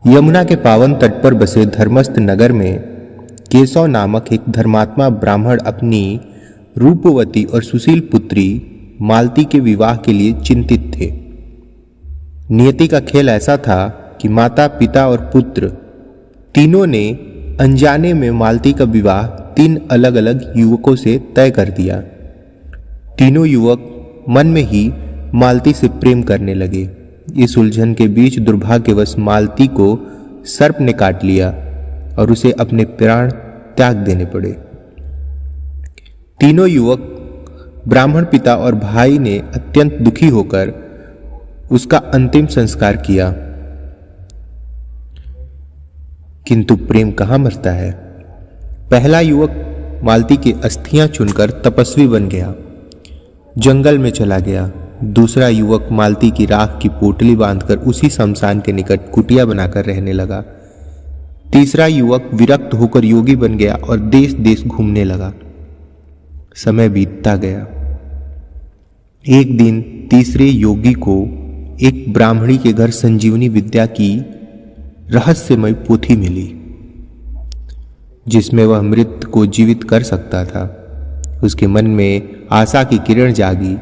यमुना के पावन तट पर बसे धर्मस्थ नगर में केशव नामक एक धर्मात्मा ब्राह्मण अपनी रूपवती और सुशील पुत्री मालती के विवाह के लिए चिंतित थे। नियति का खेल ऐसा था कि माता, पिता और पुत्र तीनों ने अनजाने में मालती का विवाह 3 अलग अलग युवकों से तय कर दिया। तीनों युवक मन में ही मालती से प्रेम करने लगे। इस उलझन के बीच दुर्भाग्यवश मालती को सर्प ने काट लिया और उसे अपने प्राण त्याग देने पड़े। तीनों युवक ब्राह्मण पिता और भाई ने अत्यंत दुखी होकर उसका अंतिम संस्कार किया। किंतु प्रेम कहां मरता है। पहला युवक मालती की अस्थियां चुनकर तपस्वी बन गया, जंगल में चला गया। दूसरा युवक मालती की राख की पोटली बांधकर उसी शमशान के निकट कुटिया बनाकर रहने लगा। तीसरा युवक विरक्त होकर योगी बन गया और देश देश घूमने लगा। समय बीतता गया। एक दिन तीसरे योगी को एक ब्राह्मणी के घर संजीवनी विद्या की रहस्यमय पोथी मिली, जिसमें वह मृत को जीवित कर सकता था। उसके मन में आशा की किरण जागी।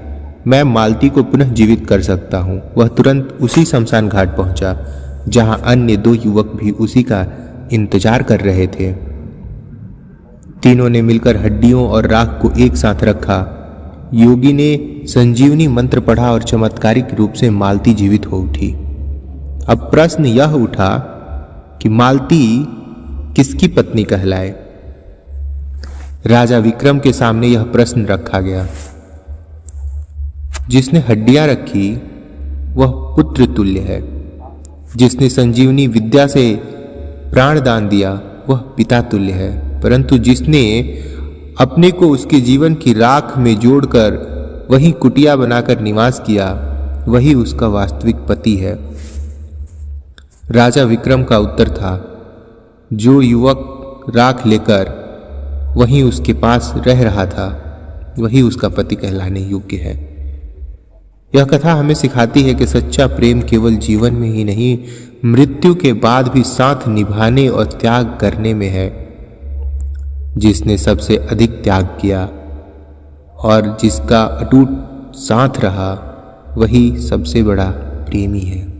मैं मालती को पुनः जीवित कर सकता हूं। वह तुरंत उसी शमशान घाट पहुंचा जहां अन्य 2 युवक भी उसी का इंतजार कर रहे थे। तीनों ने मिलकर हड्डियों और राख को एक साथ रखा। योगी ने संजीवनी मंत्र पढ़ा और चमत्कारिक रूप से मालती जीवित हो उठी। अब प्रश्न यह उठा कि मालती किसकी पत्नी कहलाए। राजा विक्रम के सामने यह प्रश्न रखा गया। जिसने हड्डियां रखी वह पुत्र तुल्य है, जिसने संजीवनी विद्या से प्राण दान दिया वह पिता तुल्य है, परंतु जिसने अपने को उसके जीवन की राख में जोड़कर वही कुटिया बनाकर निवास किया वही उसका वास्तविक पति है। राजा विक्रम का उत्तर था, जो युवक राख लेकर वहीं उसके पास रह रहा था वही उसका पति कहलाने योग्य है। यह कथा हमें सिखाती है कि सच्चा प्रेम केवल जीवन में ही नहीं, मृत्यु के बाद भी साथ निभाने और त्याग करने में है। जिसने सबसे अधिक त्याग किया और जिसका अटूट साथ रहा वही सबसे बड़ा प्रेमी है।